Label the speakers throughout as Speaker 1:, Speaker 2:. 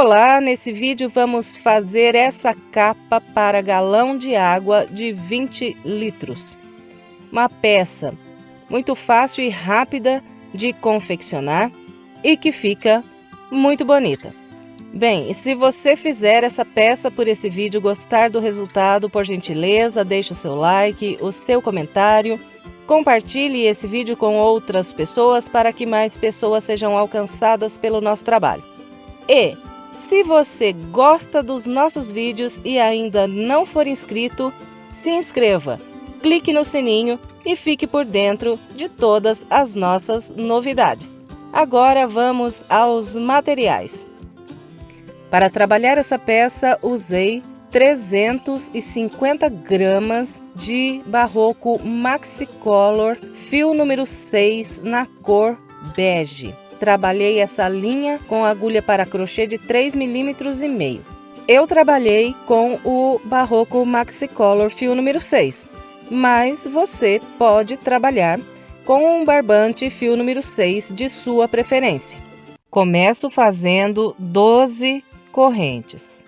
Speaker 1: Olá, nesse vídeo vamos fazer essa capa para galão de água de 20 litros. Uma peça muito fácil e rápida de confeccionar e que fica muito bonita. Bem, se você fizer essa peça por esse vídeo, gostar do resultado, por gentileza, deixe o seu like, o seu comentário, compartilhe esse vídeo com outras pessoas para que mais pessoas sejam alcançadas pelo nosso trabalho. E se você gosta dos nossos vídeos e ainda não for inscrito, se inscreva, clique no sininho e fique por dentro de todas as nossas novidades. Agora vamos aos materiais. Para trabalhar essa peça, usei 350 gramas de Barroco Maxicolor, fio número 6 na cor bege. Trabalhei essa linha com agulha para crochê de 3,5 mm. Eu trabalhei com o Barroco Maxicolor fio número 6, mas você pode trabalhar com um barbante fio número 6 de sua preferência. Começo fazendo 12 correntes.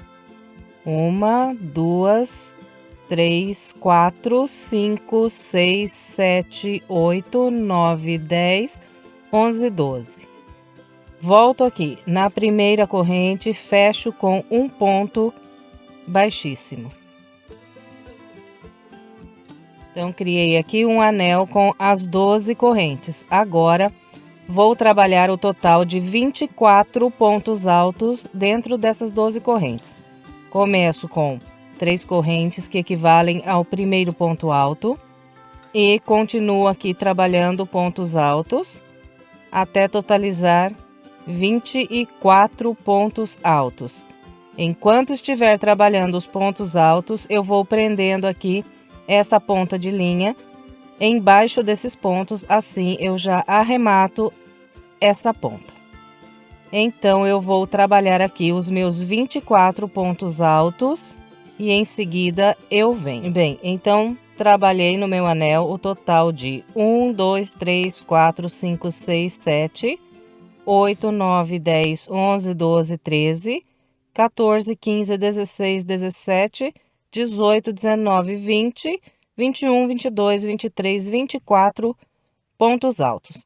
Speaker 1: 1, 2, 3, 4, 5, 6, 7, 8, 9, 10, 11, 12. Volto aqui na primeira corrente, fecho com um ponto baixíssimo. Então, criei aqui um anel com as 12 correntes. Agora, vou trabalhar o total de 24 pontos altos dentro dessas 12 correntes. Começo com 3 correntes que equivalem ao primeiro ponto alto e continuo aqui trabalhando pontos altos até totalizar 24 pontos altos. Enquanto estiver trabalhando os pontos altos, eu vou prendendo aqui essa ponta de linha embaixo desses pontos, assim eu já arremato essa ponta. Então, eu vou trabalhar aqui os meus 24 pontos altos e em seguida eu venho. Bem, então, trabalhei no meu anel o total de 1, 2, 3, 4, 5, 6, 7, 8, 9, 10, 11, 12, 13, 14, 15, 16, 17, 18, 19, 20, 21, 22, 23, 24 pontos altos.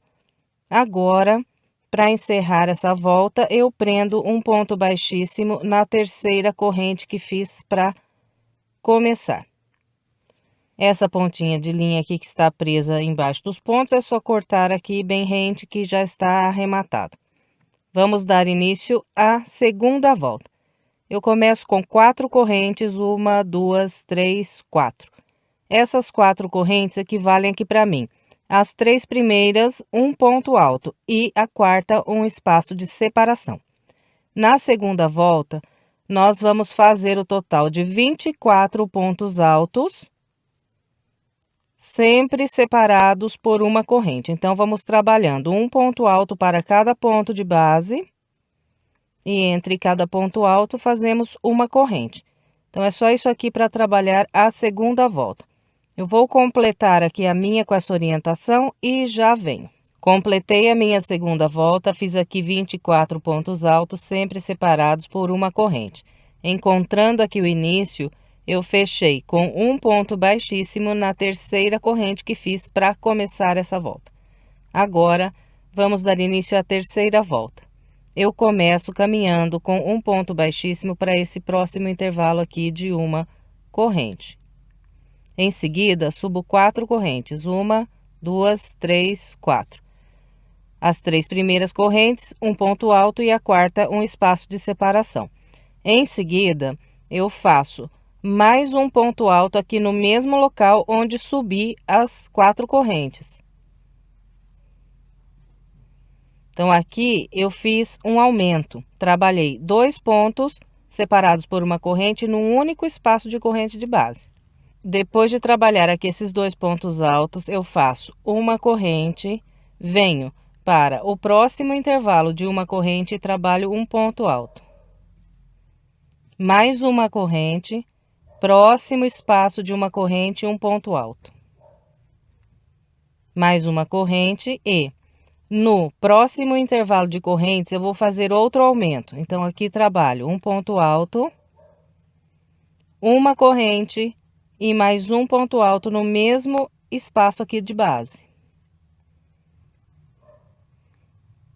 Speaker 1: Agora, para encerrar essa volta, eu prendo um ponto baixíssimo na terceira corrente que fiz para começar. Essa pontinha de linha aqui que está presa embaixo dos pontos, é só cortar aqui bem rente que já está arrematado. Vamos dar início à segunda volta. Eu começo com 4 correntes, 1, 2, 3, 4. Essas 4 correntes equivalem aqui para mim. As 3 primeiras, um ponto alto e a quarta, um espaço de separação. Na segunda volta, nós vamos fazer o total de 24 pontos altos, sempre separados por uma corrente. Então, vamos trabalhando um ponto alto para cada ponto de base e entre cada ponto alto fazemos uma corrente. Então, é só isso aqui para trabalhar a segunda volta. Eu vou completar aqui a minha com essa orientação e já venho. Completei a minha segunda volta, fiz aqui 24 pontos altos, sempre separados por uma corrente. Encontrando aqui o início, eu fechei com um ponto baixíssimo na terceira corrente que fiz para começar essa volta. Agora, vamos dar início à terceira volta. Eu começo caminhando com um ponto baixíssimo para esse próximo intervalo aqui de uma corrente. Em seguida, subo 4 correntes, 1, 2, 3, 4. As 3 primeiras correntes, um ponto alto e a quarta, um espaço de separação. Em seguida, eu faço mais um ponto alto aqui no mesmo local onde subi as 4 correntes. Então, aqui eu fiz um aumento. Trabalhei 2 pontos separados por uma corrente num único espaço de corrente de base. Depois de trabalhar aqui esses 2 pontos altos, eu faço uma corrente, venho para o próximo intervalo de uma corrente e trabalho um ponto alto. Mais uma corrente, próximo espaço de uma corrente, um ponto alto. Mais uma corrente e No próximo intervalo de correntes, eu vou fazer outro aumento. Então, aqui trabalho um ponto alto, uma corrente e mais um ponto alto no mesmo espaço aqui de base.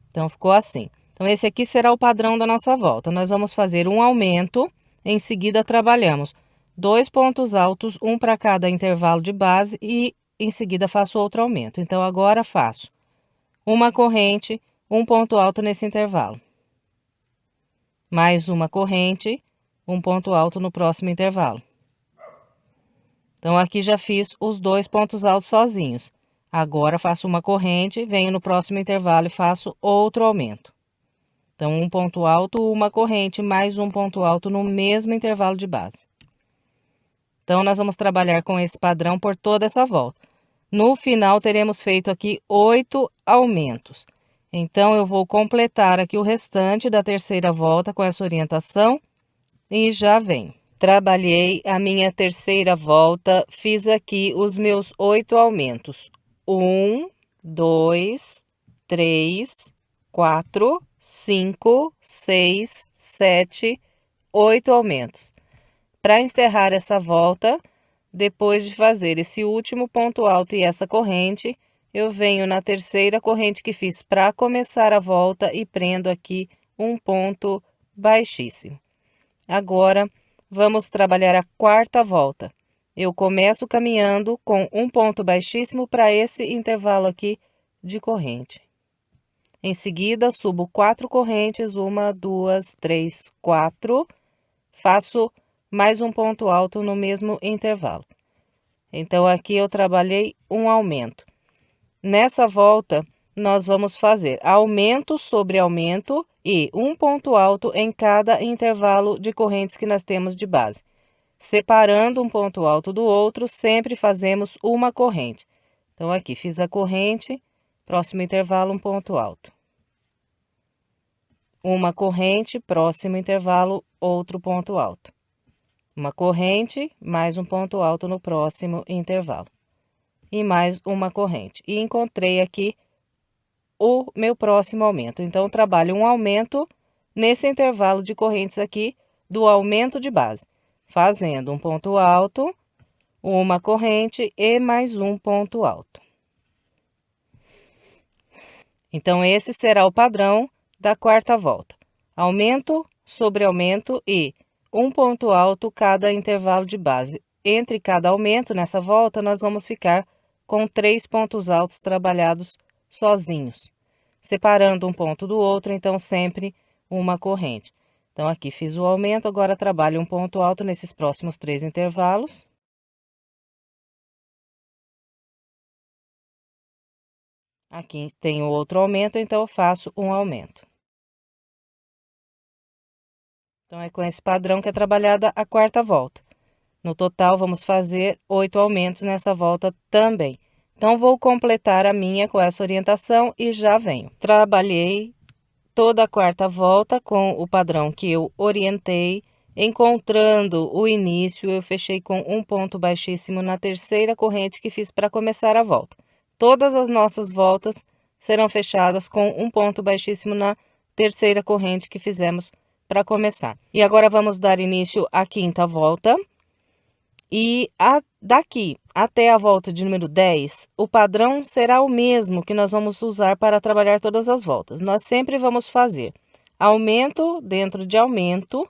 Speaker 1: Então, ficou assim. Então, esse aqui será o padrão da nossa volta. Nós vamos fazer um aumento, em seguida trabalhamos 2 pontos altos, um para cada intervalo de base e em seguida faço outro aumento. Então, agora faço uma corrente, um ponto alto nesse intervalo. Mais uma corrente, um ponto alto no próximo intervalo. Então, aqui já fiz os 2 pontos altos sozinhos. Agora, faço uma corrente, venho no próximo intervalo e faço outro aumento. Então, um ponto alto, uma corrente, mais um ponto alto no mesmo intervalo de base. Então, nós vamos trabalhar com esse padrão por toda essa volta. No final, teremos feito aqui 8 aumentos. Então, eu vou completar aqui o restante da terceira volta com essa orientação e já venho. Trabalhei a minha terceira volta, fiz aqui os meus 8 aumentos. 1, 2, 3, 4, 5, 6, 7, 8 aumentos. Para encerrar essa volta, depois de fazer esse último ponto alto e essa corrente, eu venho na terceira corrente que fiz para começar a volta e prendo aqui um ponto baixíssimo. Agora, vamos trabalhar a quarta volta. Eu começo caminhando com um ponto baixíssimo para esse intervalo aqui de corrente. Em seguida, subo 4 correntes, 1, 2, 3, 4. Faço mais um ponto alto no mesmo intervalo. Então, aqui eu trabalhei um aumento. Nessa volta, nós vamos fazer aumento sobre aumento e um ponto alto em cada intervalo de correntes que nós temos de base. Separando um ponto alto do outro, sempre fazemos uma corrente. Então, aqui fiz a corrente, próximo intervalo, um ponto alto. Uma corrente, próximo intervalo, outro ponto alto. Uma corrente, mais um ponto alto no próximo intervalo. E mais uma corrente. E encontrei aqui o meu próximo aumento. Então, trabalho um aumento nesse intervalo de correntes aqui do aumento de base, fazendo um ponto alto, uma corrente e mais um ponto alto. Então, esse será o padrão da quarta volta. Aumento sobre aumento e um ponto alto cada intervalo de base. Entre cada aumento, nessa volta, nós vamos ficar com 3 pontos altos trabalhados sozinhos, separando um ponto do outro, então sempre uma corrente. Então, aqui fiz o aumento, agora trabalho um ponto alto nesses próximos 3 intervalos. Aqui tem o outro aumento, então eu faço um aumento. Então, é com esse padrão que é trabalhada a quarta volta. No total, vamos fazer 8 aumentos nessa volta também. Então, vou completar a minha com essa orientação e já venho. Trabalhei toda a quarta volta com o padrão que eu orientei. Encontrando o início, eu fechei com um ponto baixíssimo na terceira corrente que fiz para começar a volta. Todas as nossas voltas serão fechadas com um ponto baixíssimo na terceira corrente que fizemos para começar. E agora vamos dar início à quinta volta. E daqui até a volta de número 10, o padrão será o mesmo que nós vamos usar para trabalhar todas as voltas. Nós sempre vamos fazer aumento dentro de aumento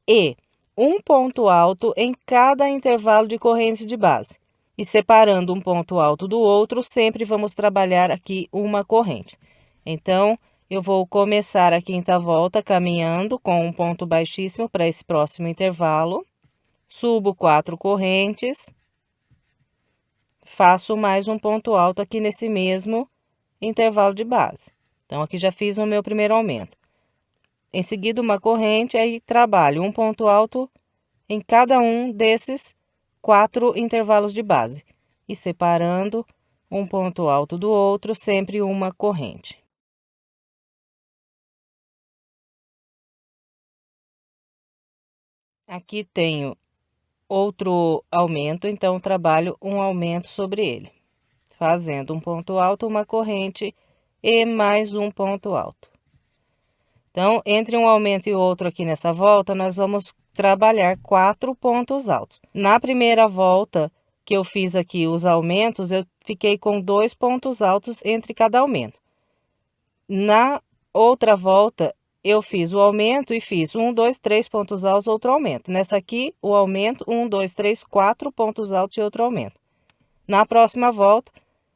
Speaker 1: e um ponto alto em cada intervalo de corrente de base. E separando um ponto alto do outro, sempre vamos trabalhar aqui uma corrente. Então, eu vou começar a quinta volta caminhando com um ponto baixíssimo para esse próximo intervalo. Subo 4 correntes, faço mais um ponto alto aqui nesse mesmo intervalo de base. Então, aqui já fiz o meu primeiro aumento. Em seguida, uma corrente, aí trabalho um ponto alto em cada um desses 4 intervalos de base. E separando um ponto alto do outro, sempre uma corrente. Aqui tenho outro aumento, então trabalho um aumento sobre ele, fazendo um ponto alto, uma corrente e mais um ponto alto. Então, entre um aumento e outro aqui nessa volta, nós vamos trabalhar 4 pontos altos. Na primeira volta que eu fiz aqui os aumentos, eu fiquei com 2 pontos altos entre cada aumento. Na outra volta, eu fiz o aumento e fiz 1, 2, 3 pontos altos, outro aumento. Nessa aqui, o aumento, 1, 2, 3, 4 pontos altos e outro aumento. Na próxima volta,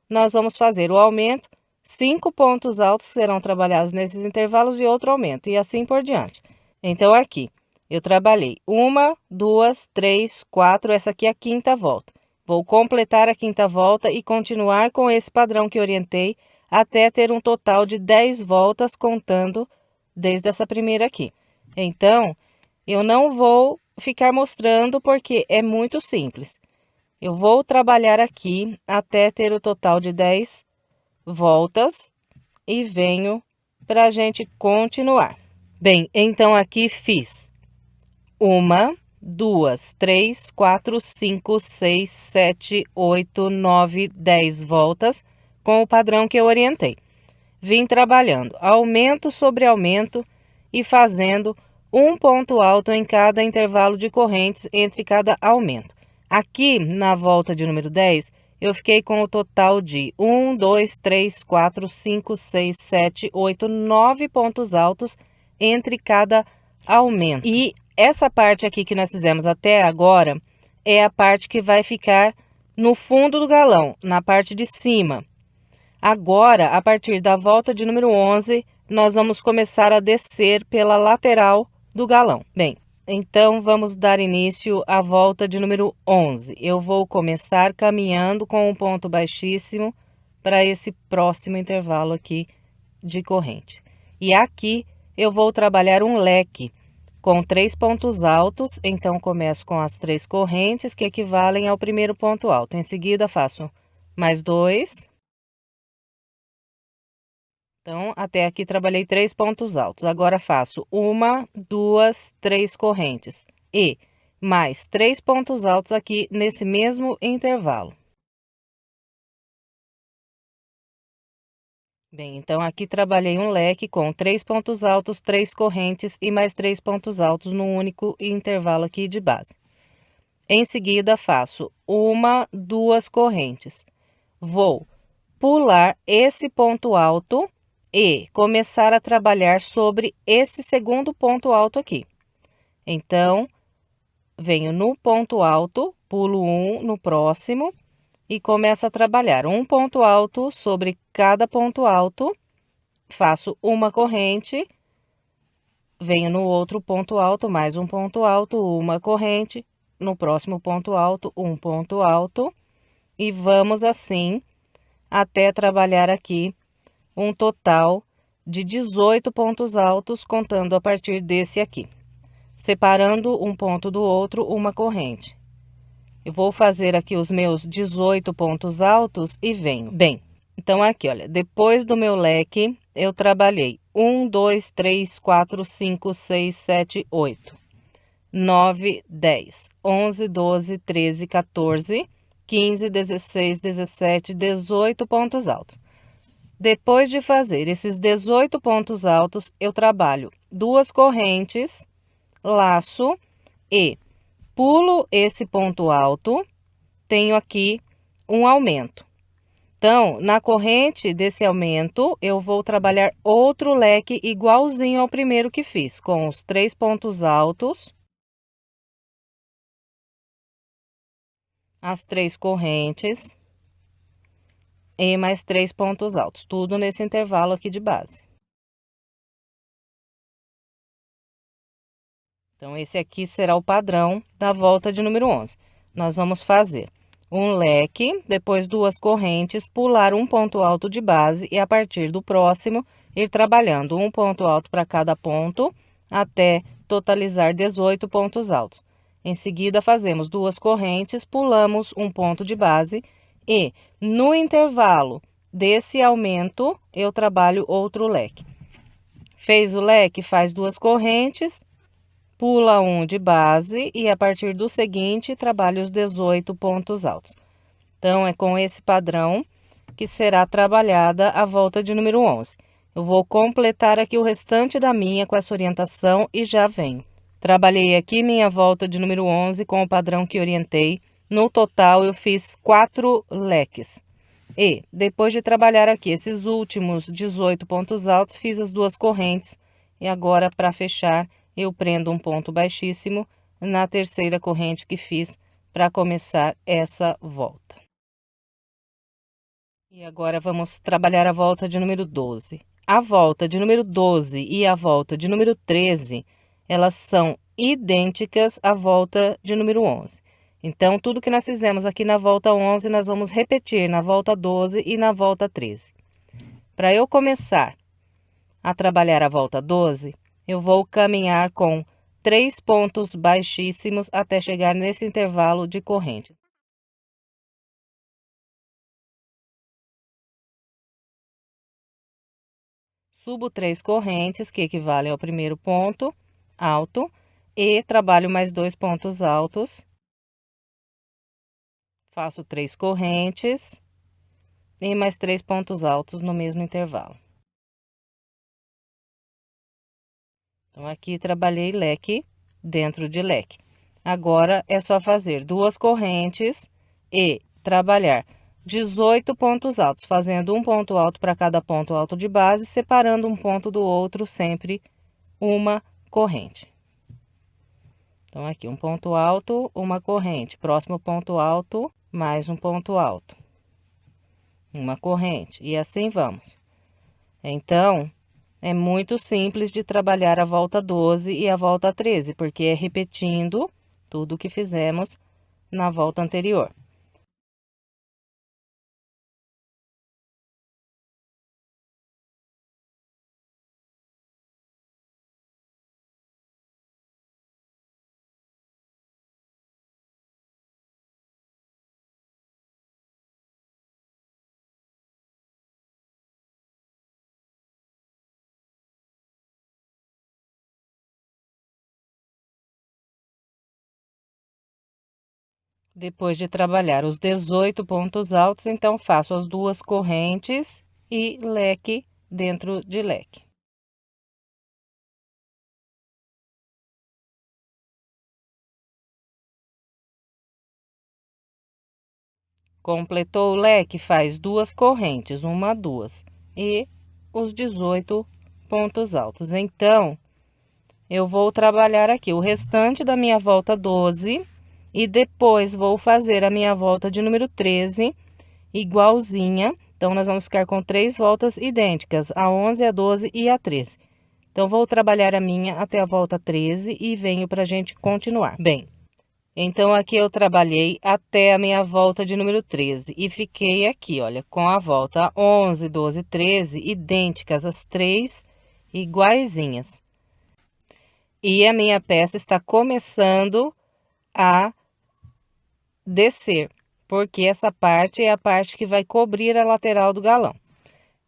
Speaker 1: nós vamos fazer o aumento, 5 pontos altos serão trabalhados nesses intervalos e outro aumento, e assim por diante. Então, aqui, eu trabalhei 1, 2, 3, 4, essa aqui é a quinta volta. Vou completar a quinta volta e continuar com esse padrão que orientei até ter um total de 10 voltas, contando desde essa primeira aqui. Então, eu não vou ficar mostrando porque é muito simples. Eu vou trabalhar aqui até ter o total de 10 voltas e venho para a gente continuar. Bem, então aqui fiz 1, 2, 3, 4, 5, 6, 7, 8, 9, 10 voltas com o padrão que eu orientei. Vim trabalhando aumento sobre aumento e fazendo um ponto alto em cada intervalo de correntes entre cada aumento. Aqui, na volta de número 10, eu fiquei com o total de 1, 2, 3, 4, 5, 6, 7, 8, 9 pontos altos entre cada aumento. E essa parte aqui que nós fizemos até agora é a parte que vai ficar no fundo do galão, na parte de cima. Agora, a partir da volta de número 11, nós vamos começar a descer pela lateral do galão. Bem, então, vamos dar início à volta de número 11. Eu vou começar caminhando com um ponto baixíssimo para esse próximo intervalo aqui de corrente. E aqui eu vou trabalhar um leque com 3 pontos altos. Então, começo com as 3 correntes que equivalem ao primeiro ponto alto. Em seguida, faço mais 2. Então, até aqui trabalhei 3 pontos altos. Agora, faço 1, 2, 3 correntes e mais 3 pontos altos aqui nesse mesmo intervalo. Bem, então, aqui trabalhei um leque com 3 pontos altos, 3 correntes e mais 3 pontos altos no único intervalo aqui de base. Em seguida, faço 1, 2 correntes. Vou pular esse ponto alto e começar a trabalhar sobre esse segundo ponto alto aqui. Então, venho no ponto alto, pulo um no próximo e começo a trabalhar um ponto alto sobre cada ponto alto, faço uma corrente, venho no outro ponto alto, mais um ponto alto, uma corrente, no próximo ponto alto, um ponto alto, e vamos assim até trabalhar aqui um total de 18 pontos altos, contando a partir desse aqui, separando um ponto do outro, uma corrente. Eu vou fazer aqui os meus 18 pontos altos e venho. Bem, então aqui, olha, depois do meu leque, eu trabalhei 1, 2, 3, 4, 5, 6, 7, 8, 9, 10, 11, 12, 13, 14, 15, 16, 17, 18 pontos altos. Depois de fazer esses 18 pontos altos, eu trabalho 2 correntes, laço e pulo esse ponto alto, tenho aqui um aumento. Então, na corrente desse aumento, eu vou trabalhar outro leque igualzinho ao primeiro que fiz, com os 3 pontos altos, as 3 correntes e mais 3 pontos altos, tudo nesse intervalo aqui de base. Então, esse aqui será o padrão da volta de número 11. Nós vamos fazer um leque, depois 2 correntes, pular um ponto alto de base e a partir do próximo, ir trabalhando um ponto alto para cada ponto, até totalizar 18 pontos altos. Em seguida, fazemos 2 correntes, pulamos um ponto de base e no intervalo desse aumento, eu trabalho outro leque. Fez o leque, faz 2 correntes, pula um de base e a partir do seguinte, trabalha os 18 pontos altos. Então, é com esse padrão que será trabalhada a volta de número 11. Eu vou completar aqui o restante da minha com essa orientação e já venho. Trabalhei aqui minha volta de número 11 com o padrão que orientei. No total, eu fiz 4 leques. E, depois de trabalhar aqui esses últimos 18 pontos altos, fiz as 2 correntes. E agora, para fechar, eu prendo um ponto baixíssimo na terceira corrente que fiz para começar essa volta. E agora, vamos trabalhar a volta de número 12. A volta de número 12 e a volta de número 13, elas são idênticas à volta de número 11. Então, tudo que nós fizemos aqui na volta 11, nós vamos repetir na volta 12 e na volta 13. Para eu começar a trabalhar a volta 12, eu vou caminhar com 3 pontos baixíssimos até chegar nesse intervalo de corrente. Subo 3 correntes, que equivalem ao primeiro ponto alto, e trabalho mais 2 pontos altos. Faço 3 correntes e mais 3 pontos altos no mesmo intervalo. Então, aqui trabalhei leque dentro de leque. Agora, é só fazer 2 correntes e trabalhar 18 pontos altos, fazendo um ponto alto para cada ponto alto de base, separando um ponto do outro, sempre uma corrente. Então, aqui um ponto alto, uma corrente, próximo ponto alto, mais um ponto alto, uma corrente, e assim vamos. Então, é muito simples de trabalhar a volta 12 e a volta 13, porque é repetindo tudo o que fizemos na volta anterior. Depois de trabalhar os 18 pontos altos, então faço as 2 correntes e leque dentro de leque. Completou o leque, faz 2 correntes, uma, 2, e os 18 pontos altos. Então, eu vou trabalhar aqui o restante da minha volta 12 e depois vou fazer a minha volta de número 13 igualzinha. Então, nós vamos ficar com 3 voltas idênticas, a 11, a 12 e a 13. Então, vou trabalhar a minha até a volta 13 e venho para a gente continuar. Bem, então, aqui eu trabalhei até a minha volta de número 13 e fiquei aqui, olha, com a volta 11, 12, 13, idênticas, as 3 iguaizinhas. E a minha peça está começando a descer, porque essa parte é a parte que vai cobrir a lateral do galão.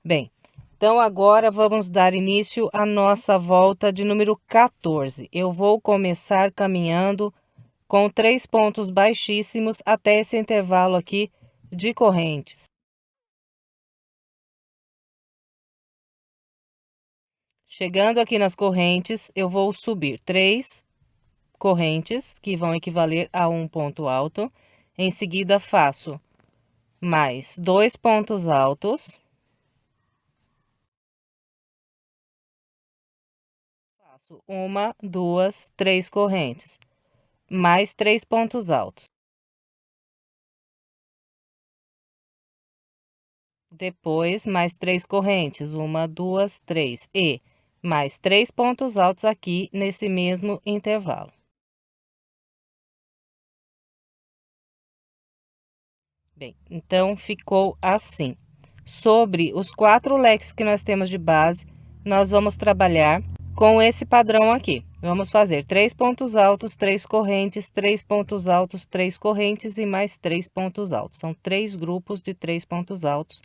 Speaker 1: Bem, então agora vamos dar início à nossa volta de número 14. Eu vou começar caminhando com 3 pontos baixíssimos até esse intervalo aqui de correntes. Chegando aqui nas correntes, eu vou subir 3 correntes, que vão equivaler a um ponto alto. Em seguida, faço mais 2 pontos altos. Faço 1, 2, 3 correntes, mais 3 pontos altos. Depois, mais 3 correntes, 1, 2, 3, e mais 3 pontos altos aqui nesse mesmo intervalo. Bem, então ficou assim. Sobre os 4 leques que nós temos de base, nós vamos trabalhar com esse padrão aqui. Vamos fazer 3 pontos altos, 3 correntes, 3 pontos altos, 3 correntes e mais 3 pontos altos. São 3 grupos de 3 pontos altos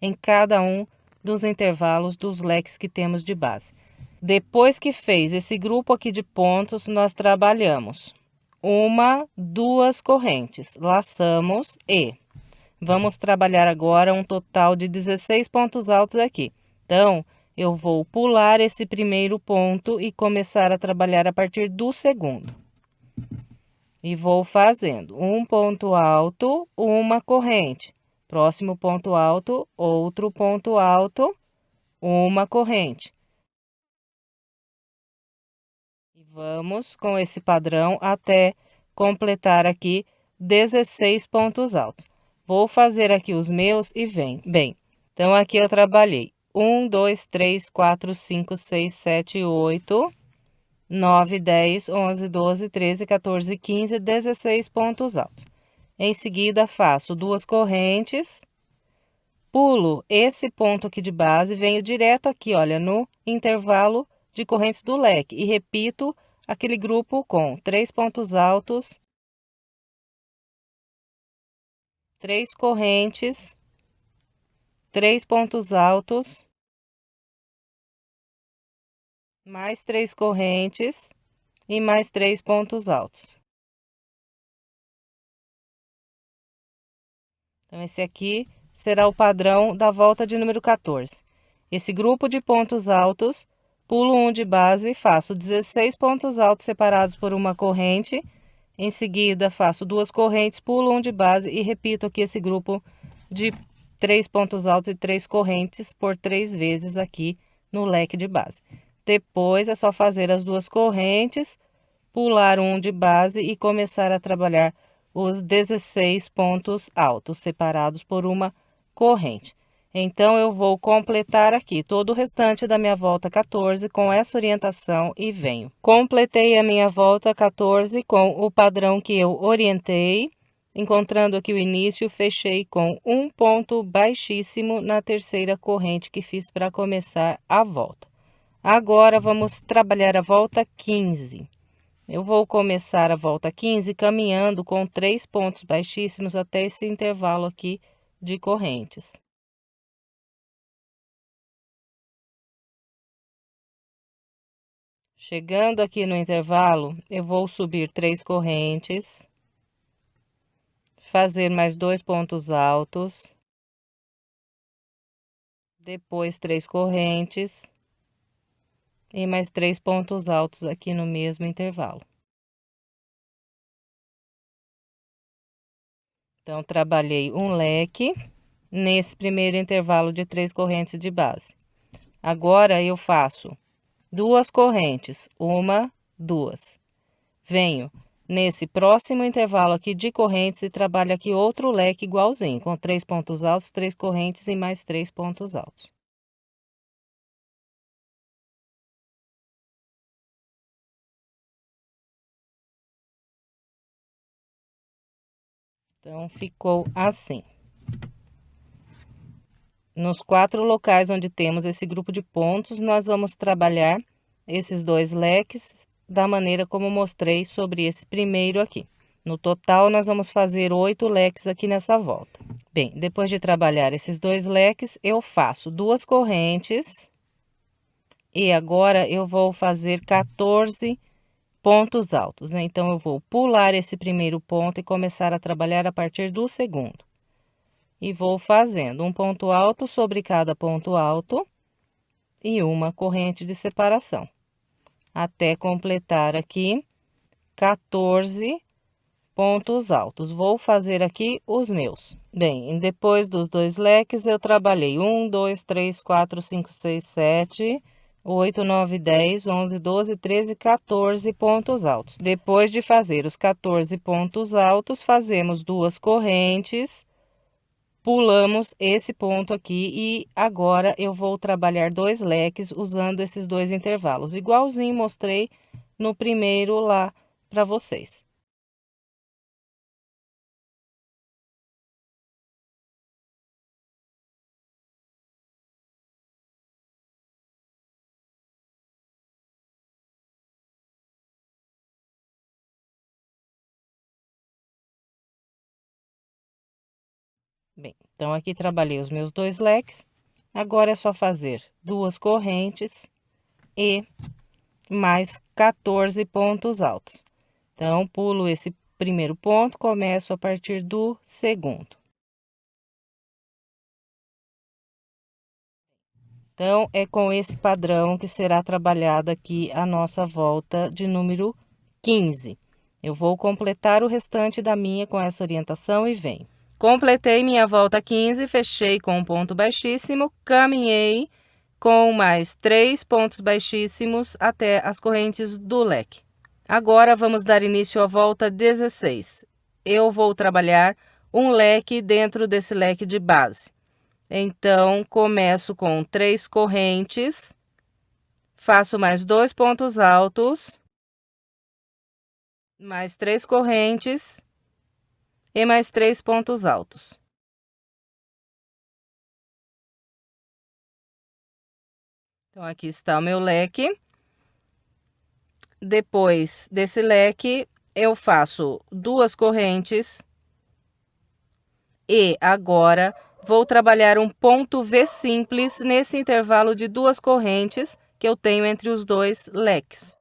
Speaker 1: em cada um dos intervalos dos leques que temos de base. Depois que fez esse grupo aqui de pontos, nós trabalhamos 1, 2 correntes, laçamos e Vamos trabalhar agora um total de 16 pontos altos aqui. Então, eu vou pular esse primeiro ponto e começar a trabalhar a partir do segundo. E vou fazendo um ponto alto, uma corrente. Próximo ponto alto, outro ponto alto, uma corrente. E vamos com esse padrão até completar aqui 16 pontos altos. Vou fazer aqui os meus e vem. Bem, então aqui eu trabalhei 1, 2, 3, 4, 5, 6, 7, 8, 9, 10, 11, 12, 13, 14, 15, 16 pontos altos. Em seguida, faço duas correntes, pulo esse ponto aqui de base, venho direto aqui, olha, no intervalo de correntes do leque e repito aquele grupo com 3 pontos altos, 3 correntes, 3 pontos altos, mais 3 correntes e mais 3 pontos altos. Então, esse aqui será o padrão da volta de número 14. Esse grupo de pontos altos, pulo um de base e faço 16 pontos altos separados por uma corrente. Em seguida, faço duas correntes, pulo um de base e repito aqui esse grupo de 3 pontos altos e 3 correntes por 3 vezes aqui no leque de base. Depois, é só fazer as duas correntes, pular um de base e começar a trabalhar os 16 pontos altos separados por uma corrente. Então, eu vou completar aqui todo o restante da minha volta 14 com essa orientação e venho. Completei a minha volta 14 com o padrão que eu orientei, encontrando aqui o início, fechei com um ponto baixíssimo na terceira corrente que fiz para começar a volta. Agora, vamos trabalhar a volta 15. Eu vou começar a volta 15 caminhando com 3 pontos baixíssimos até esse intervalo aqui de correntes. Chegando aqui no intervalo, eu vou subir 3 correntes, fazer mais 2 pontos altos, depois 3 correntes e mais 3 pontos altos aqui no mesmo intervalo. Então, trabalhei um leque nesse primeiro intervalo de 3 correntes de base. Agora, eu faço duas correntes, uma, duas. Venho nesse próximo intervalo aqui de correntes e trabalho aqui outro leque igualzinho, com 3 pontos altos, 3 correntes e mais 3 pontos altos. Então, ficou assim. Nos 4 locais onde temos esse grupo de pontos, nós vamos trabalhar esses 2 leques da maneira como mostrei sobre esse primeiro aqui. No total, nós vamos fazer 8 leques aqui nessa volta. Bem, depois de trabalhar esses 2 leques, eu faço duas correntes. E agora, eu vou fazer 14 pontos altos, né? Então, eu vou pular esse primeiro ponto e começar a trabalhar a partir do segundo. E vou fazendo um ponto alto sobre cada ponto alto e uma corrente de separação, até completar aqui 14 pontos altos. Vou fazer aqui os meus. Bem, depois dos 2 leques, eu trabalhei 1, 2, 3, 4, 5, 6, 7, 8, 9, 10, 11, 12, 13, 14 pontos altos. Depois de fazer os 14 pontos altos, fazemos duas correntes, pulamos esse ponto aqui e agora eu vou trabalhar 2 leques usando esses 2 intervalos, igualzinho mostrei no primeiro lá para vocês. Bem, então aqui trabalhei os meus 2 leques, agora é só fazer duas correntes e mais 14 pontos altos. Então, pulo esse primeiro ponto, começo a partir do segundo. Então, é com esse padrão que será trabalhada aqui a nossa volta de número 15. Eu vou completar o restante da minha com essa orientação e venho. Completei minha volta 15, fechei com um ponto baixíssimo, caminhei com mais 3 pontos baixíssimos até as correntes do leque. Agora, vamos dar início à volta 16. Eu vou trabalhar um leque dentro desse leque de base. Então, começo com 3 correntes, faço mais 2 pontos altos, mais 3 correntes e mais 3 pontos altos. Então, aqui está o meu leque. Depois desse leque, eu faço 2 correntes e agora vou trabalhar um ponto V simples nesse intervalo de 2 correntes que eu tenho entre os 2 leques.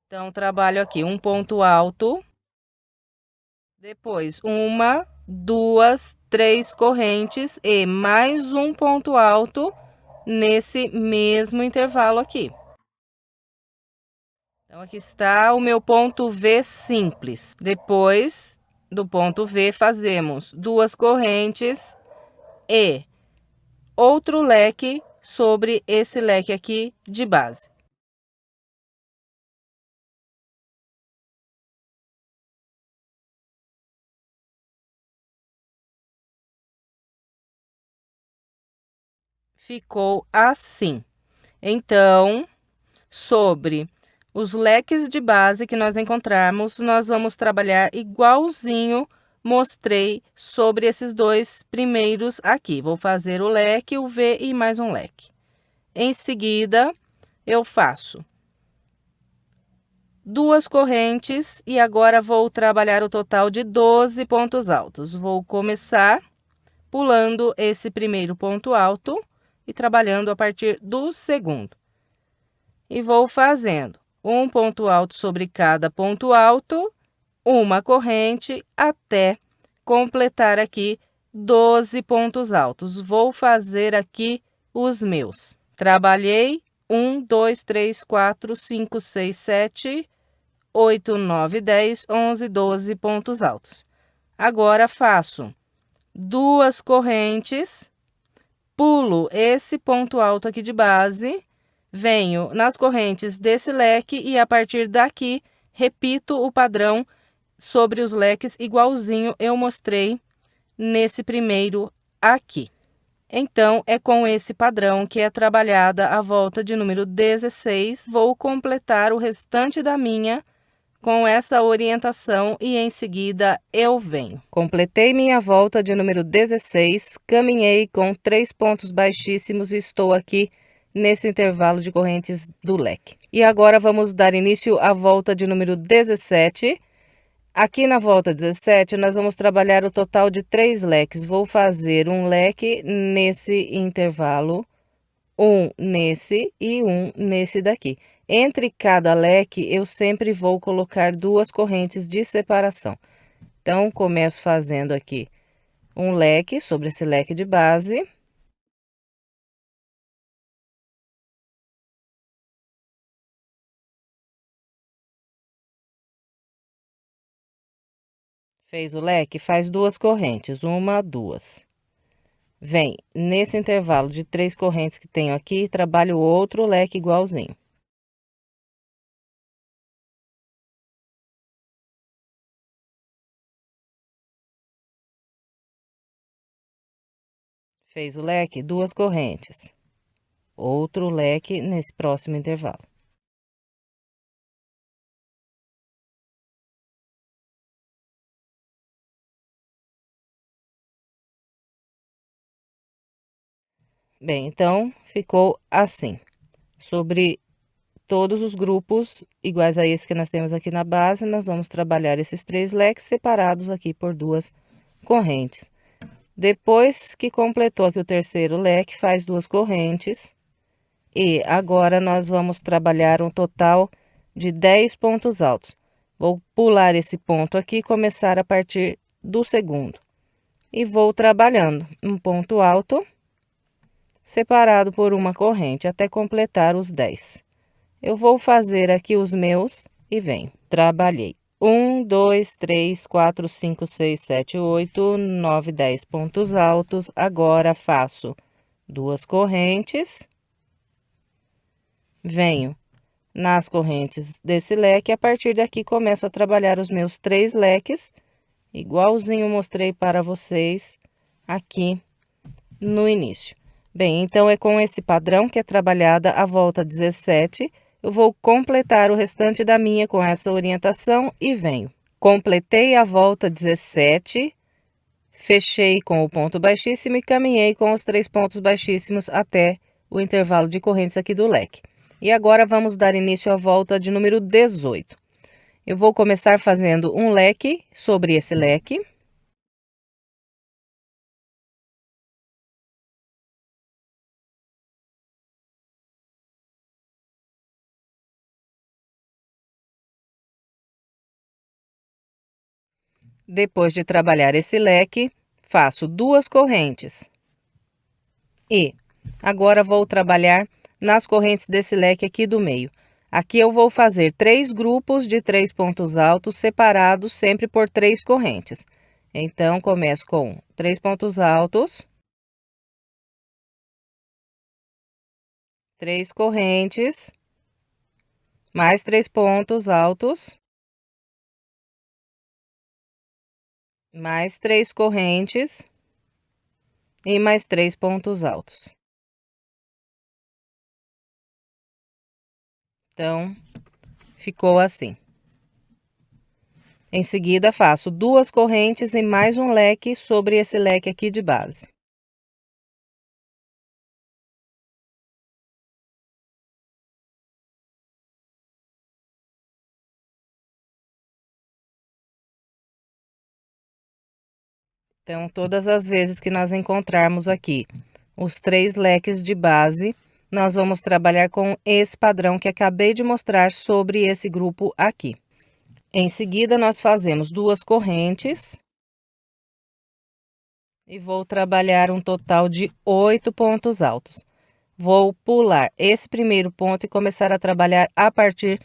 Speaker 1: Então, trabalho aqui um ponto alto, depois 1, 2, 3 correntes e mais um ponto alto nesse mesmo intervalo aqui. Então, aqui está o meu ponto V simples. Depois do ponto V, fazemos 2 correntes e outro leque sobre esse leque aqui de base. Ficou assim. Então, sobre os leques de base que nós encontrarmos, nós vamos trabalhar igualzinho mostrei sobre esses 2 primeiros aqui. Vou fazer o leque, o V e mais um leque. Em seguida, eu faço 2 correntes e agora vou trabalhar o total de 12 pontos altos. Vou começar pulando esse primeiro ponto alto e trabalhando a partir do segundo. E vou fazendo um ponto alto sobre cada ponto alto, uma corrente até completar aqui 12 pontos altos. Vou fazer aqui os meus. Trabalhei 1, 2, 3, 4, 5, 6, 7, 8, 9, 10, 11, 12 pontos altos. Agora, faço 2 correntes, pulo esse ponto alto aqui de base, venho nas correntes desse leque e a partir daqui, repito o padrão sobre os leques igualzinho eu mostrei nesse primeiro aqui. Então, é com esse padrão que é trabalhada a volta de número 16. Vou completar o restante da minha com essa orientação e em seguida eu venho. Completei minha volta de número 16, caminhei com 3 pontos baixíssimos e estou aqui nesse intervalo de correntes do leque. E agora vamos dar início à volta de número 17. Aqui na volta 17, nós vamos trabalhar o total de 3 leques. Vou fazer um leque nesse intervalo, um nesse e um nesse daqui. Entre cada leque, eu sempre vou colocar 2 correntes de separação. Então, começo fazendo aqui um leque sobre esse leque de base. Fez o leque, faz 2 correntes, 1, 2. Vem nesse intervalo de 3 correntes que tenho aqui, trabalho outro leque igualzinho. Fez o leque, 2 correntes. Outro leque nesse próximo intervalo. Bem, então, ficou assim. Sobre todos os grupos iguais a esse que nós temos aqui na base, nós vamos trabalhar esses 3 leques separados aqui por 2 correntes. Depois que completou aqui o terceiro leque, faz 2 correntes. E agora, nós vamos trabalhar um total de 10 pontos altos. Vou pular esse ponto aqui e começar a partir do segundo. E vou trabalhando um ponto alto separado por uma corrente até completar os 10. Eu vou fazer aqui os meus e venho. Trabalhei 1, 2, 3, 4, 5, 6, 7, 8, 9, 10 pontos altos. Agora faço 2 correntes, venho nas correntes desse leque. A partir daqui começo a trabalhar os meus 3 leques, igualzinho mostrei para vocês aqui no início. Bem, então é com esse padrão que é trabalhada a volta 17. Eu vou completar o restante da minha com essa orientação e venho. Completei a volta 17, fechei com o ponto baixíssimo e caminhei com os 3 pontos baixíssimos até o intervalo de correntes aqui do leque. E agora vamos dar início à volta de número 18. Eu vou começar fazendo um leque sobre esse leque. Depois de trabalhar esse leque, faço 2 correntes. E agora vou trabalhar nas correntes desse leque aqui do meio. Aqui eu vou fazer 3 grupos de 3 pontos altos separados sempre por 3 correntes. Então, começo com 3 pontos altos, 3 correntes, mais 3 pontos altos, mais 3 correntes e mais 3 pontos altos. Então, ficou assim. Em seguida, faço 2 correntes e mais um leque sobre esse leque aqui de base. Então, todas as vezes que nós encontrarmos aqui os 3 leques de base, nós vamos trabalhar com esse padrão que acabei de mostrar sobre esse grupo aqui. Em seguida, nós fazemos 2 correntes e vou trabalhar um total de 8 pontos altos. Vou pular esse primeiro ponto e começar a trabalhar a partir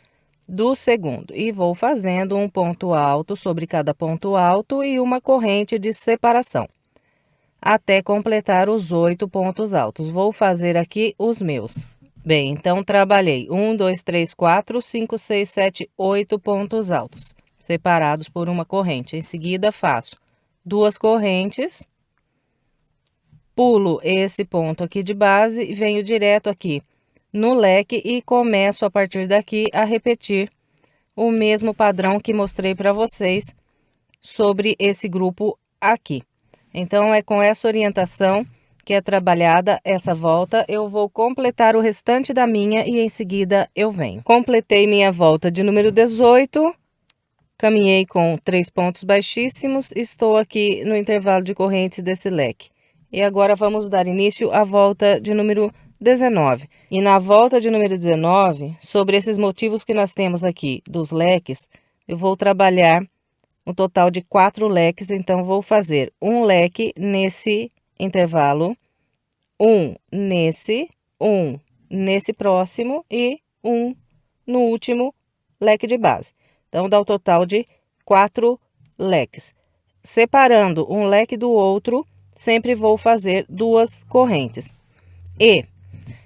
Speaker 1: do segundo. E vou fazendo um ponto alto sobre cada ponto alto e uma corrente de separação, até completar os 8 pontos altos. Vou fazer aqui os meus. Bem, então trabalhei 1, 2, 3, 4, 5, 6, 7, 8 pontos altos, separados por uma corrente. Em seguida, faço 2 correntes, pulo esse ponto aqui de base e venho direto aqui no leque e começo a partir daqui a repetir o mesmo padrão que mostrei para vocês sobre esse grupo aqui. Então, é com essa orientação que é trabalhada essa volta. Eu vou completar o restante da minha e em seguida eu venho. Completei minha volta de número 18, caminhei com 3 pontos baixíssimos, estou aqui no intervalo de correntes desse leque. E agora vamos dar início à volta de número 19. E na volta de número 19, sobre esses motivos que nós temos aqui dos leques, eu vou trabalhar um total de 4 leques, então vou fazer um leque nesse intervalo, um nesse próximo e um no último leque de base. Então, dá o total de 4 leques. Separando um leque do outro, sempre vou fazer 2 correntes. E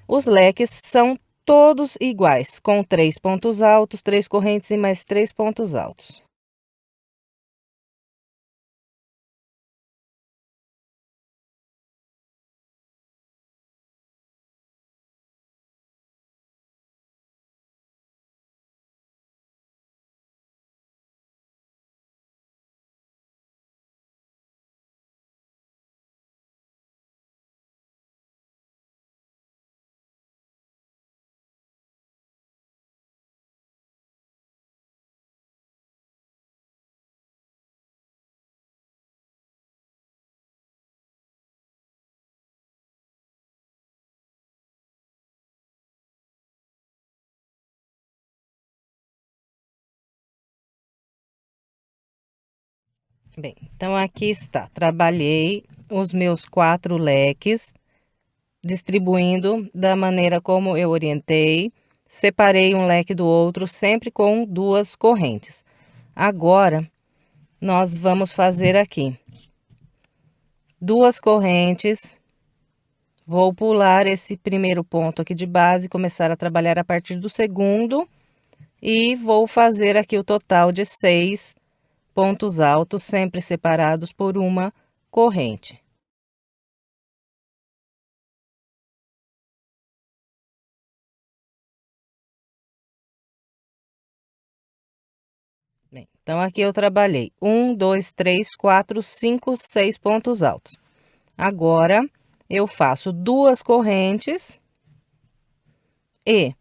Speaker 1: os leques são todos iguais, com 3 pontos altos, 3 correntes e mais 3 pontos altos. Bem, então aqui está. Trabalhei os meus 4 leques distribuindo da maneira como eu orientei. Separei um leque do outro, sempre com duas correntes. Agora, nós vamos fazer aqui duas correntes. Vou pular esse primeiro ponto aqui de base, começar a trabalhar a partir do segundo. E vou fazer aqui o total de 6 pontos altos, sempre separados por uma corrente. Bem, então aqui eu trabalhei 1, 2, 3, 4, 5, 6 pontos altos. Agora, eu faço duas correntes e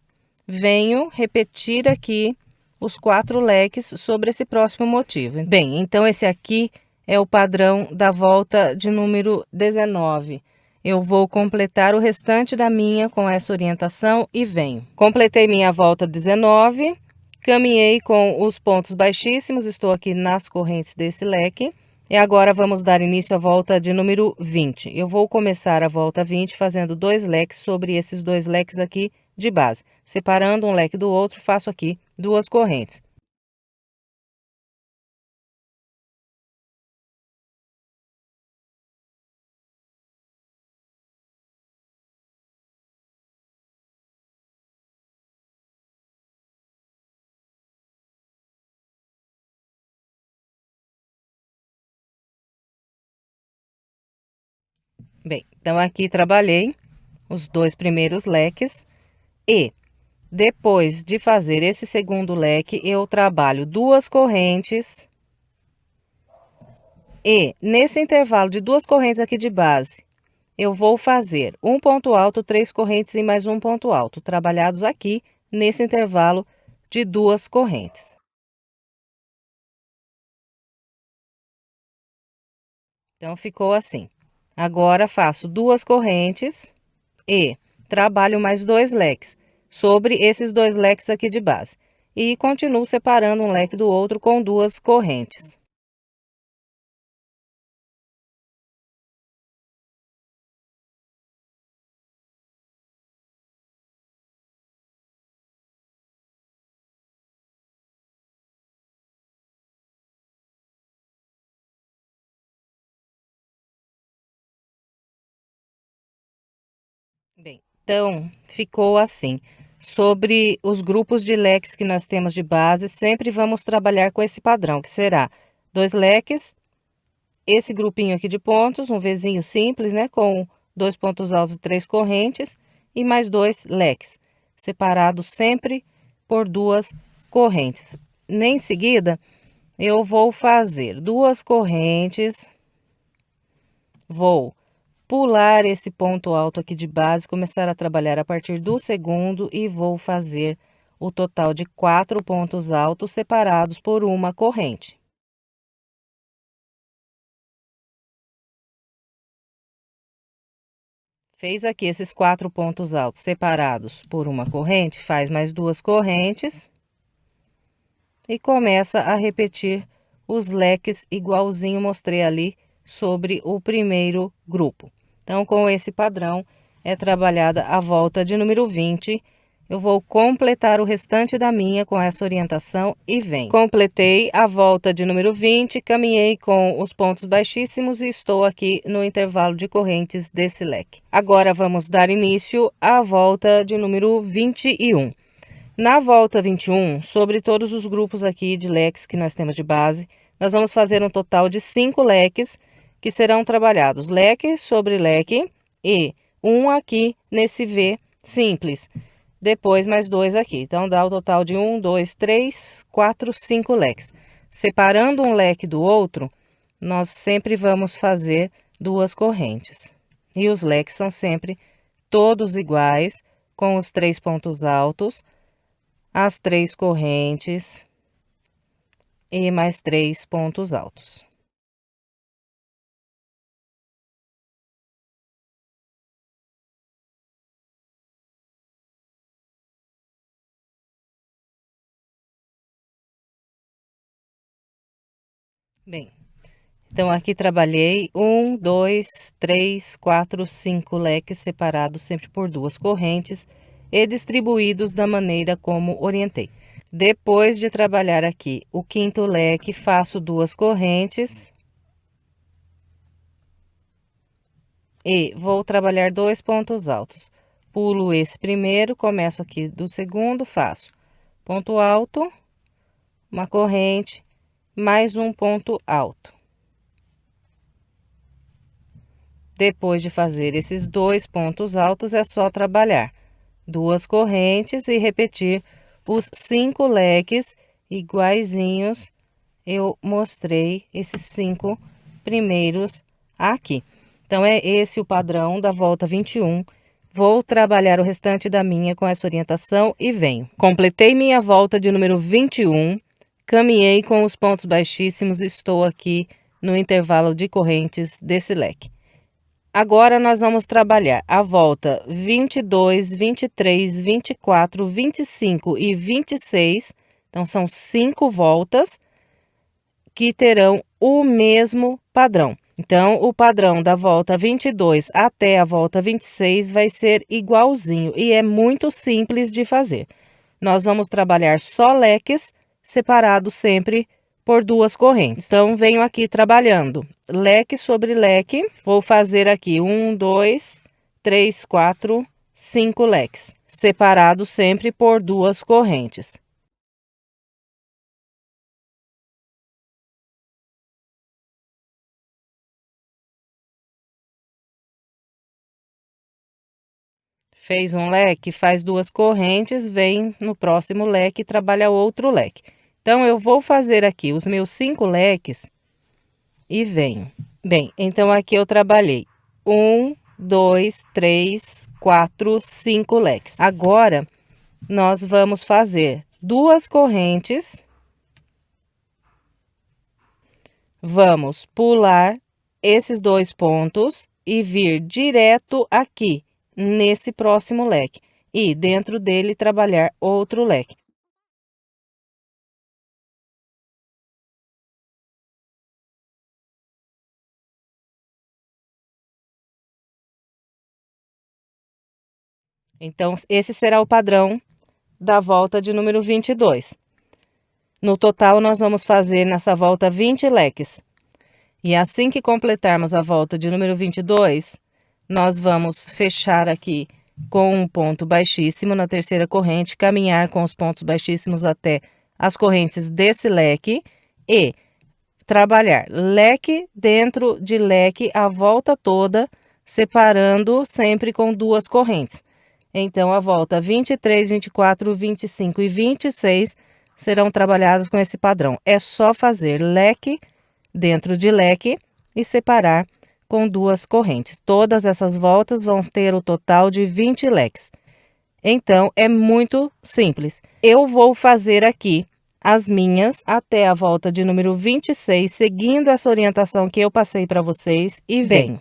Speaker 1: venho repetir aqui os 4 leques sobre esse próximo motivo. Bem, então esse aqui é o padrão da volta de número 19. Eu vou completar o restante da minha com essa orientação e venho. Completei minha volta 19, caminhei com os pontos baixíssimos, estou aqui nas correntes desse leque. E agora vamos dar início à volta de número 20. Eu vou começar a volta 20 fazendo 2 leques sobre esses 2 leques aqui de base. Separando um leque do outro, faço aqui 2 correntes. Bem, então aqui trabalhei os 2 primeiros leques e depois de fazer esse segundo leque, eu trabalho 2 correntes e nesse intervalo de 2 correntes aqui de base, eu vou fazer um ponto alto, 3 correntes e mais um ponto alto, trabalhados aqui nesse intervalo de 2 correntes. Então, ficou assim. Agora, faço 2 correntes e trabalho mais 2 leques sobre esses 2 leques aqui de base. E continuo separando um leque do outro com 2 correntes. Bem, então, ficou assim. Sobre os grupos de leques que nós temos de base, sempre vamos trabalhar com esse padrão, que será 2 leques, esse grupinho aqui de pontos, um Vzinho simples, né, com 2 pontos altos e 3 correntes, e mais 2 leques, separados sempre por 2 correntes. Em seguida, eu vou fazer 2 correntes, vou pular esse ponto alto aqui de base, começar a trabalhar a partir do segundo e vou fazer o total de 4 pontos altos separados por uma corrente. Fez aqui esses 4 pontos altos separados por uma corrente, faz mais 2 correntes e começa a repetir os leques igualzinho mostrei ali sobre o primeiro grupo. Então, com esse padrão, é trabalhada a volta de número 20. Eu vou completar o restante da minha com essa orientação e vem. Completei a volta de número 20, caminhei com os pontos baixíssimos e estou aqui no intervalo de correntes desse leque. Agora, vamos dar início à volta de número 21. Na volta 21, sobre todos os grupos aqui de leques que nós temos de base, nós vamos fazer um total de 5 leques que serão trabalhados leque sobre leque e um aqui nesse V simples. Depois mais 2 aqui. Então, dá o total de 1, 2, 3, 4, 5 leques. Separando um leque do outro, nós sempre vamos fazer 2 correntes. E os leques são sempre todos iguais, com os 3 pontos altos, as 3 correntes e mais 3 pontos altos. Bem, Então, aqui trabalhei 1, 2, 3, 4, 5 leques separados sempre por duas correntes e distribuídos da maneira como orientei. Depois de trabalhar aqui o quinto leque, faço duas correntes e vou trabalhar dois pontos altos. Pulo esse primeiro, começo aqui do segundo, faço ponto alto, uma corrente, mais um ponto alto. Depois de fazer esses dois pontos altos, é só trabalhar duas correntes e repetir os 5 leques iguaizinhos. Eu mostrei esses 5 primeiros aqui. Então, é esse o padrão da volta 21. Vou trabalhar o restante da minha com essa orientação e venho. Completei minha volta de número 21, caminhei com os pontos baixíssimos e estou aqui no intervalo de correntes desse leque. Agora, nós vamos trabalhar a volta 22, 23, 24, 25 e 26. Então, são 5 voltas que terão o mesmo padrão. Então, o padrão da volta 22 até a volta 26 vai ser igualzinho e é muito simples de fazer. Nós vamos trabalhar só leques separados sempre por duas correntes. Então, venho aqui trabalhando leque sobre leque. Vou fazer aqui 1, 2, 3, 4, 5 leques, separados sempre por duas correntes. Fez um leque, faz duas correntes, vem no próximo leque e trabalha outro leque. Então, eu vou fazer aqui os meus 5 leques e venho. Bem, então aqui eu trabalhei 1, 2, 3, 4, 5 leques. Agora, nós vamos fazer duas correntes. Vamos pular esses dois pontos e vir direto aqui, nesse próximo leque. E dentro dele trabalhar outro leque. Então, esse será o padrão da volta de número 22. No total, nós vamos fazer nessa volta 20 leques. E assim que completarmos a volta de número 22, nós vamos fechar aqui com um ponto baixíssimo na terceira corrente, caminhar com os pontos baixíssimos até as correntes desse leque e trabalhar leque dentro de leque a volta toda, separando sempre com duas correntes. Então, a volta 23, 24, 25 e 26 serão trabalhadas com esse padrão. É só fazer leque dentro de leque e separar com duas correntes. Todas essas voltas vão ter o total de 20 leques. Então, é muito simples. Eu vou fazer aqui as minhas até a volta de número 26, seguindo essa orientação que eu passei para vocês e venho.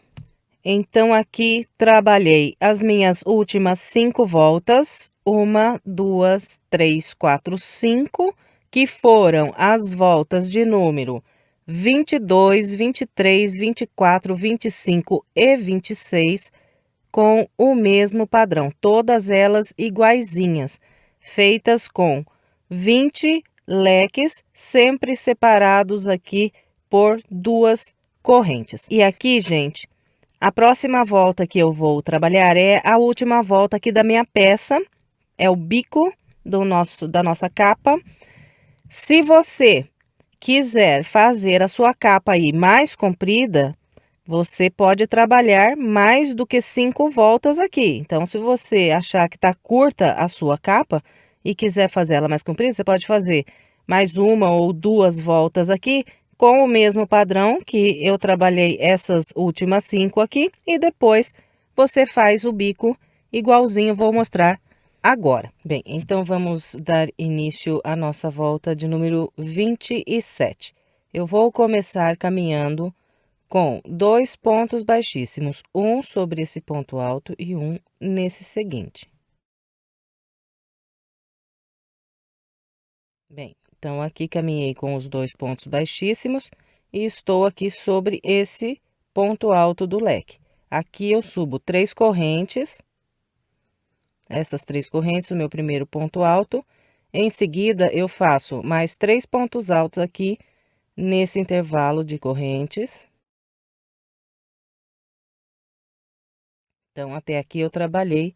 Speaker 1: Então, aqui trabalhei as minhas últimas 5 voltas, 1, 2, 3, 4, 5, que foram as voltas de número 22, 23, 24, 25 e 26, com o mesmo padrão, todas elas iguaizinhas, feitas com 20 leques, sempre separados aqui por duas correntes. E aqui, gente, a próxima volta que eu vou trabalhar é a última volta aqui da minha peça, é o bico da nossa capa. Se você quiser fazer a sua capa aí mais comprida, você pode trabalhar mais do que 5 voltas aqui. Então, se você achar que tá curta a sua capa e quiser fazer ela mais comprida, você pode fazer mais uma ou duas voltas aqui, com o mesmo padrão que eu trabalhei essas últimas 5 aqui, e depois você faz o bico igualzinho, vou mostrar agora. Bem, então vamos dar início à nossa volta de número 27. Eu vou começar caminhando com dois pontos baixíssimos, um sobre esse ponto alto e um nesse seguinte. Bem, então aqui caminhei com os dois pontos baixíssimos e estou aqui sobre esse ponto alto do leque. Aqui eu subo 3 correntes, essas 3 correntes, o meu primeiro ponto alto. Em seguida, eu faço mais 3 pontos altos aqui nesse intervalo de correntes. Então, até aqui eu trabalhei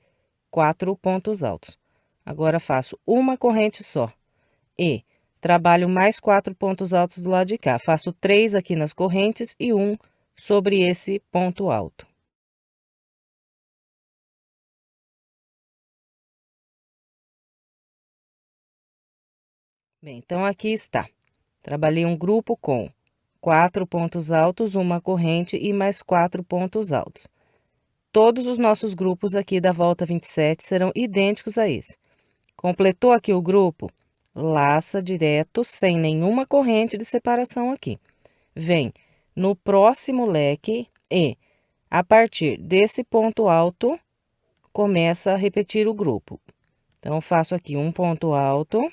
Speaker 1: 4 pontos altos. Agora, faço uma corrente só e trabalho mais 4 pontos altos do lado de cá. Faço 3 aqui nas correntes e 1 sobre esse ponto alto. Bem, então aqui está. Trabalhei um grupo com 4 pontos altos, uma corrente e mais 4 pontos altos. Todos os nossos grupos aqui da volta 27 serão idênticos a esse. Completou aqui o grupo, laça direto sem nenhuma corrente de separação aqui. Vem no próximo leque e, a partir desse ponto alto, começa a repetir o grupo. Então, faço aqui um ponto alto,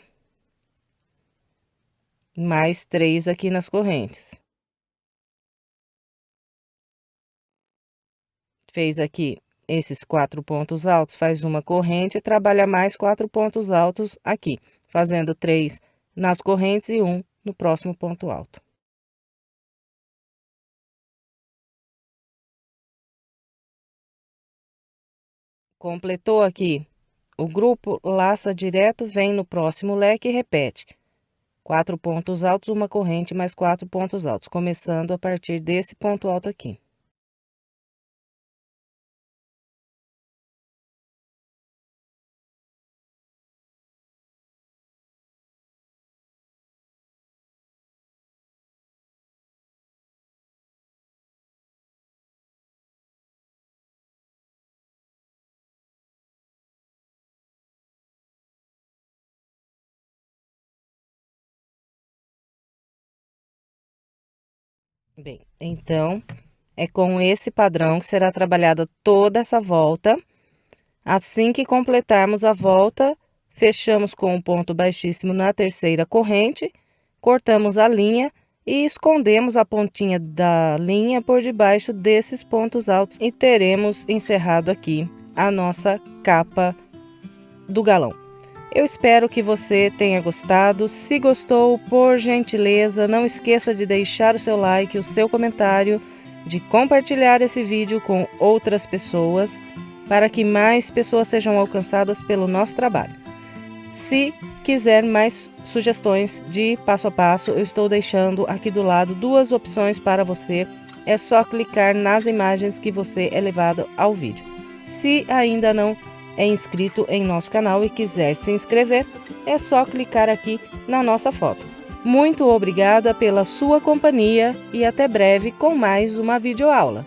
Speaker 1: mais 3 aqui nas correntes. Fez aqui esses 4 pontos altos, faz uma corrente e trabalha mais 4 pontos altos aqui, fazendo 3 nas correntes e 1 no próximo ponto alto. Completou aqui o grupo, laça direto, vem no próximo leque e repete. 4 pontos altos, uma corrente, mais 4 pontos altos, começando a partir desse ponto alto aqui. Bem, então, é com esse padrão que será trabalhada toda essa volta. Assim que completarmos a volta, fechamos com um ponto baixíssimo na terceira corrente, cortamos a linha e escondemos a pontinha da linha por debaixo desses pontos altos e teremos encerrado aqui a nossa capa do galão. Eu espero que você tenha gostado. Se gostou, por gentileza, não esqueça de deixar o seu like, o seu comentário, de compartilhar esse vídeo com outras pessoas, para que mais pessoas sejam alcançadas pelo nosso trabalho. Se quiser mais sugestões de passo a passo, eu estou deixando aqui do lado 2 opções para você. É só clicar nas imagens que você é levado ao vídeo. Se ainda não é inscrito em nosso canal e quiser se inscrever, é só clicar aqui na nossa foto. Muito obrigada pela sua companhia e até breve com mais uma videoaula.